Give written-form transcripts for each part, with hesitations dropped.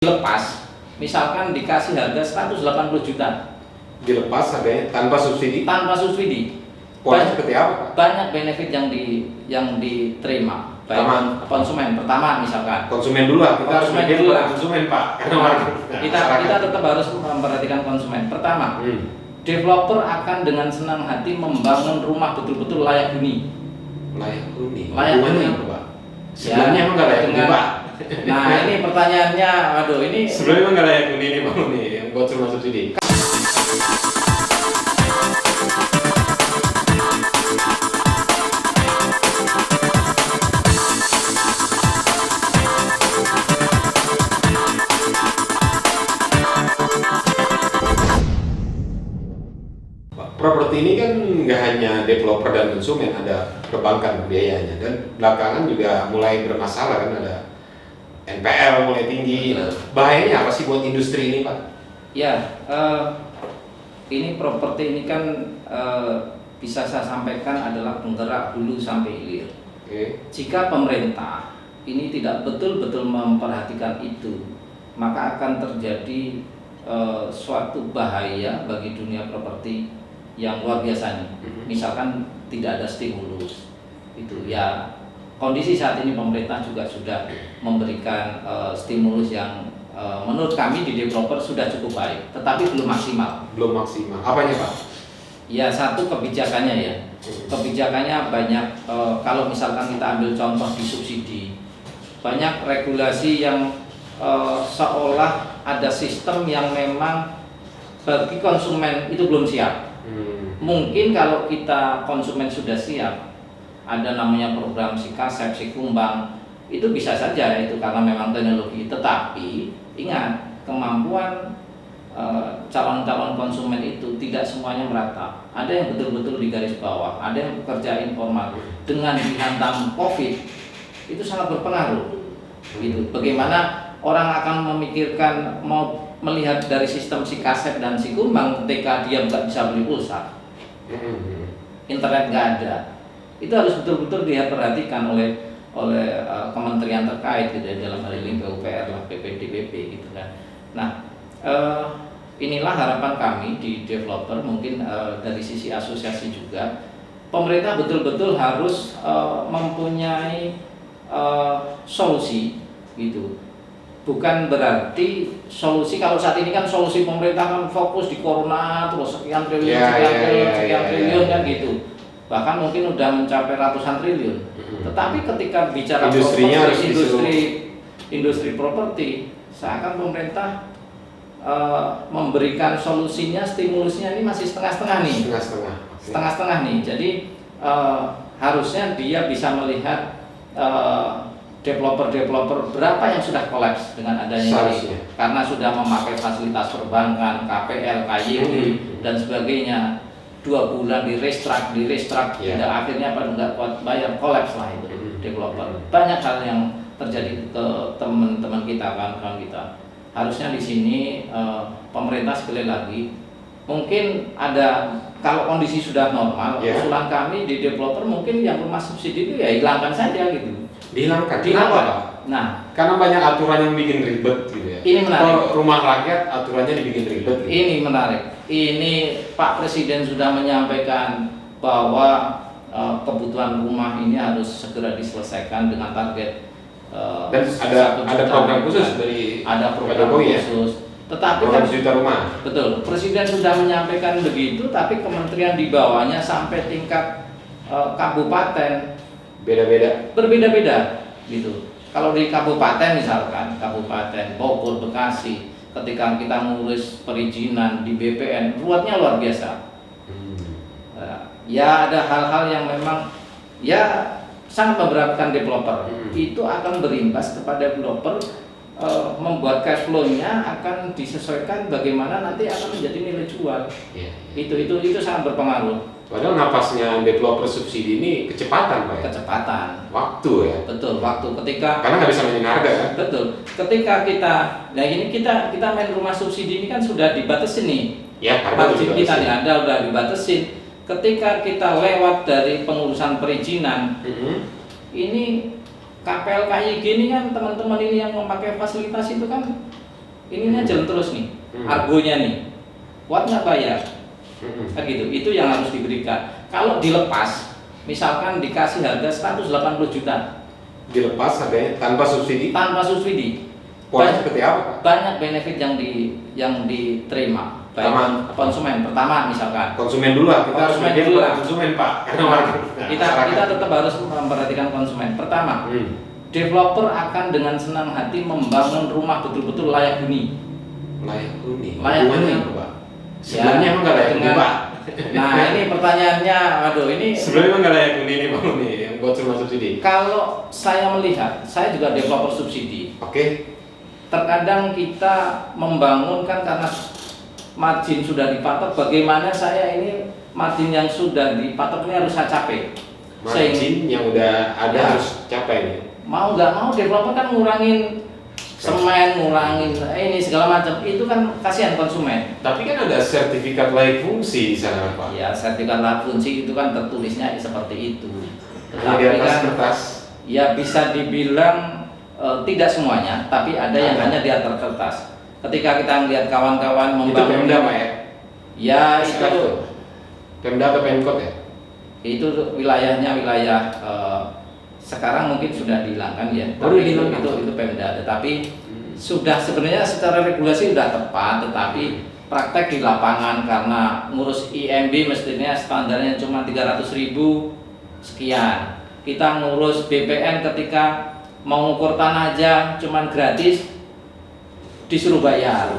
Dilepas, misalkan dikasih harga 180 juta Dilepas harganya tanpa subsidi. Polanya seperti apa, Pak? Banyak benefit yang diterima baik konsumen. Pertama misalkan Konsumen dulu lah, kita harus mikir buat konsumen, Pak. Karena kita tetap harus memperhatikan konsumen. Pertama, developer akan dengan senang hati membangun rumah betul-betul layak huni. Layak huni. Layak huni, Pak. Sebelumnya emang nggak layak huni, Pak. Nah ini pertanyaannya, aduh ini. Sebelumnya emang nggak layak huni nih, Pak, nih yang buat rumah subsidi. Properti ini kan nggak hanya developer dan konsumen, ada perbankan biayanya, dan belakangan juga mulai bermasalah kan, ada NPL mulai tinggi. Bahayanya apa sih buat industri ini, Pak? Ya, ini properti ini kan bisa saya sampaikan adalah penggerak hulu sampai hilir. Jika pemerintah ini tidak betul-betul memperhatikan itu, maka akan terjadi suatu bahaya bagi dunia properti yang luar biasa nih. Misalkan tidak ada stimulus itu ya, kondisi saat ini pemerintah juga sudah memberikan stimulus yang menurut kami di developer sudah cukup baik, tetapi belum maksimal. Apanya, Pak? Ya, satu kebijakannya ya. Kebijakannya banyak, kalau misalkan kita ambil contoh di subsidi, banyak regulasi yang seolah ada sistem yang memang bagi konsumen itu belum siap. Mungkin kalau kita konsumen sudah siap, ada namanya program Sikasep, Sikumbang, itu bisa saja itu karena memang teknologi. Tetapi ingat, kemampuan calon-calon konsumen itu tidak semuanya merata. Ada yang betul-betul di garis bawah, ada yang pekerja informal. Dengan dihantam COVID itu sangat berpengaruh. Gitu. Bagaimana orang akan memikirkan mau melihat dari sistem Sikasep dan Sikumbang ketika dia nggak bisa beli pulsa, internet nggak ada. Itu harus betul-betul diperhatikan oleh kementerian terkait gitu, dalam hal ini PUPR lah, PPDBP gitu kan. Nah, inilah harapan kami di developer, mungkin dari sisi asosiasi juga, pemerintah betul-betul harus mempunyai solusi gitu. Bukan berarti solusi, kalau saat ini kan solusi pemerintah kan fokus di corona terus sekian triliun, sekian triliun kan gitu. Bahkan mungkin udah mencapai ratusan triliun. Tetapi ketika bicara industri properti, seakan pemerintah memberikan solusinya, stimulusnya ini masih setengah-setengah nih. Setengah-setengah nih. Jadi harusnya dia bisa melihat developer berapa yang sudah kolaps dengan adanya ini, karena sudah memakai fasilitas perbankan, KPL, KYB dan sebagainya. 2 bulan di restruct, dan akhirnya pada nggak kuat bayar, kolaps lah itu developer. Banyak hal yang terjadi ke teman-teman kita, kawan-kawan kita. Harusnya di sini pemerintah sekali lagi, mungkin ada, kalau kondisi sudah normal, usulan kami di developer mungkin yang rumah subsidi itu ya hilangkan saja gitu. Dihilangkan. Kenapa, Pak? Nah, karena banyak aturan yang bikin ribet gitu ya. Ini menarik. Kalau rumah rakyat aturannya dibikin ribet gitu. Ini menarik. Ini Pak Presiden sudah menyampaikan bahwa kebutuhan rumah ini harus segera diselesaikan dengan target dan ada program khusus dari program khusus. Tetapi kan juta rumah. Betul. Presiden sudah menyampaikan begitu, tapi kementerian di bawahnya sampai tingkat kabupaten berbeda-beda gitu. Kalau di kabupaten misalkan, Kabupaten Bogor, Bekasi, ketika kita ngurus perizinan di BPN, ruwetnya luar biasa. Ya ada hal-hal yang memang ya sangat memberatkan developer. Itu akan berimbas kepada developer, membuat cash flow-nya akan disesuaikan bagaimana nanti akan menjadi nilai jual. Itu sangat berpengaruh. Padahal napasnya developer subsidi ini kecepatan, Pak ya? Kecepatan. Waktu ya? Betul, waktu. Karena nggak bisa mainin harga kan? Betul. Ketika kita main rumah subsidi ini kan sudah dibatasi nih. Ya, margin kita nih ada, udah dibatasi. Ketika kita lewat dari pengurusan perizinan, ini KPL KYG ini kan teman-teman ini yang memakai fasilitas itu kan ininya jalan terus nih, argonya nih, kuat nggak bayar, kan gitu. Itu yang harus diberikan. Kalau dilepas, misalkan dikasih harga 180 juta, dilepas harganya tanpa subsidi. Tanpa subsidi. Kualitas seperti apa, Pak? Banyak benefit yang diterima. Baik konsumen pertama misalkan. Konsumen dulu lah, kita harus Konsumen dulu lah. konsumen, Pak. Kita tetap harus memperhatikan konsumen. Pertama, developer akan dengan senang hati membangun rumah betul-betul layak huni. Layak huni. Layak huni, Pak. Sebelumnya emang nggak layak huni, Pak. Nah ini pertanyaannya, aduh ini. Sebelumnya emang nggak layak huni nih, Pak, nih yang buat rumah subsidi. Kalau saya melihat, saya juga developer subsidi. Oke. Terkadang kita membangun kan karena margin sudah dipatok. Bagaimana saya ini margin yang sudah dipatok ini harus saya capai. Margin yang udah ada ya, harus capai nih. Mau nggak mau developer kan ngurangin semen, ngurangin ini segala macam. Itu kan kasihan konsumen. Tapi kan ada sertifikat layak fungsi di sana, Pak. Ya sertifikat layak fungsi itu kan tertulisnya seperti itu. Tetapi kan kertas. Ya bisa dibilang tidak semuanya, tapi ada yang hanya di atas kertas. Ketika kita melihat kawan-kawan membangun, itu Pemda, Pak ya? Ya itu Pemda atau Pemkot ya? Itu wilayahnya wilayah sekarang mungkin sudah dihilangkan ya. Tapi itu Pemda. Tetapi sudah sebenarnya secara regulasi sudah tepat, tetapi praktek di lapangan karena ngurus IMB mestinya standarnya cuma 300.000 sekian. Kita ngurus BPN ketika mau ngukur tanah aja cuman gratis disuruh bayar.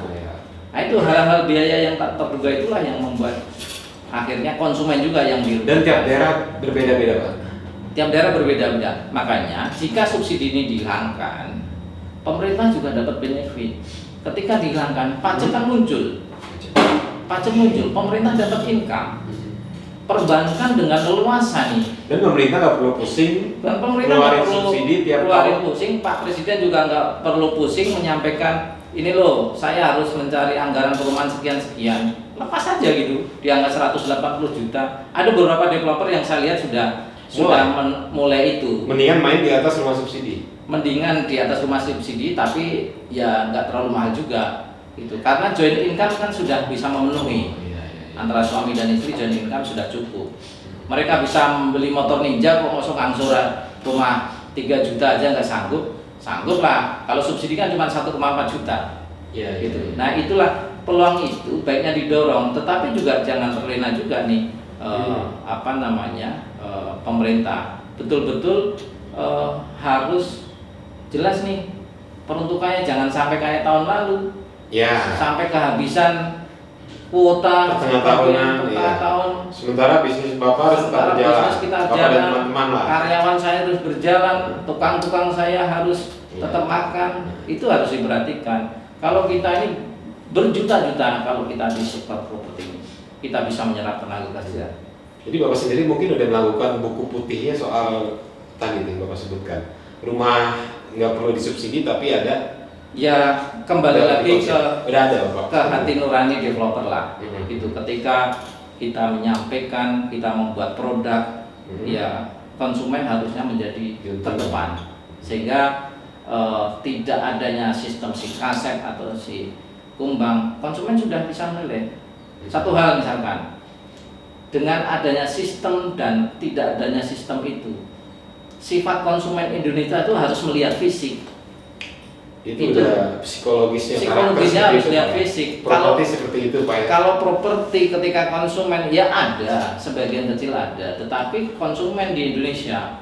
Nah itu hal-hal biaya yang tak terduga itulah yang membuat akhirnya konsumen juga yang dirugikan. Dan tiap daerah berbeda-beda, Pak. Tiap daerah berbeda-beda. Makanya jika subsidi ini dihilangkan, pemerintah juga dapat benefit. Ketika dihilangkan, pajak kan muncul. Pajak muncul, pemerintah dapat income. Perbankan dengan leluasa nih. Dan pemerintah nggak perlu pusing. Dan pemerintah nggak perlu subsidi tiap keluarin pusing. Pak Presiden juga nggak perlu pusing menyampaikan ini loh, saya harus mencari anggaran perumahan sekian. Lepas aja gitu. Di angka 180 juta. Ada beberapa developer yang saya lihat sudah mulai itu. Mendingan main di atas rumah subsidi. Mendingan di atas rumah subsidi, tapi ya nggak terlalu mahal juga. Gitu. Karena joint income kan sudah bisa memenuhi. Antara suami dan istri joint income sudah cukup. Mereka bisa membeli motor Ninja kok masuk angsur rumah 3 juta aja nggak sanggup lah. Kalau subsidi kan cuma 1,4 juta. Ya, gitu. Nah itulah peluang itu baiknya didorong, tetapi juga jangan terlena juga nih pemerintah betul-betul harus jelas nih peruntukannya, jangan sampai kayak tahun lalu. Ya. Sampai kehabisan kuota tahun. Sementara bisnis Bapak harus tetap berjalan. Bisnis kita jalan, karyawan saya terus berjalan, tukang-tukang saya harus tetap makan. Itu harus diperhatikan. Kalau kita ini berjuta-juta, kalau kita di sektor properti ini, kita bisa menyerap tenaga kerja. Jadi Bapak sendiri mungkin udah melakukan buku putihnya soal tadi yang Bapak sebutkan. Rumah nggak perlu disubsidi tapi ada. Ya kembali lagi ke hati nurani developer lah. Itu ketika kita menyampaikan, kita membuat produk, ya konsumen harusnya menjadi terdepan, sehingga tidak adanya sistem si kaset atau si kumbang, konsumen sudah bisa menilai. Satu hal misalkan, dengan adanya sistem dan tidak adanya sistem itu, sifat konsumen Indonesia itu harus melihat fisik. Itu udah psikologisnya harus lihat fisik. Properti seperti itu, Pak ya. Kalau properti ketika konsumen ya ada, sebagian kecil ada, tetapi konsumen di Indonesia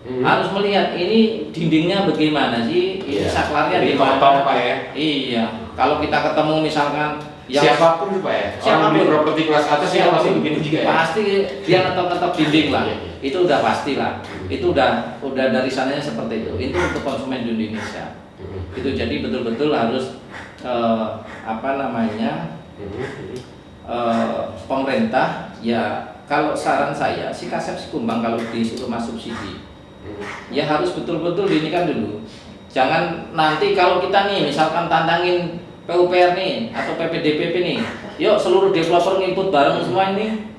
harus melihat ini dindingnya bagaimana sih, ini saklarnya di mana, Pak ya. Iya. Kalau kita ketemu misalkan siapapun Pak ya, orang beli properti kelas atas ya pasti begini juga ya. Pasti dia ngetop-ngetop dinding lah. Itu udah pasti lah. Itu udah dari sananya seperti itu. Itu untuk konsumen di Indonesia. Itu jadi betul-betul harus pemerintah ya, kalau saran saya si kasep si kumbang kalau di rumah subsidi ya harus betul-betul diinikan dulu. Jangan nanti kalau kita nih misalkan tantangin PUPR nih atau PPDPP nih, yuk seluruh developer nginput bareng semua ini,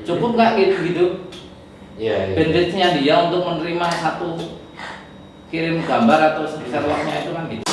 cukup nggak gitu? Benefitnya dia untuk menerima satu kirim gambar atau servernya itu kan gitu.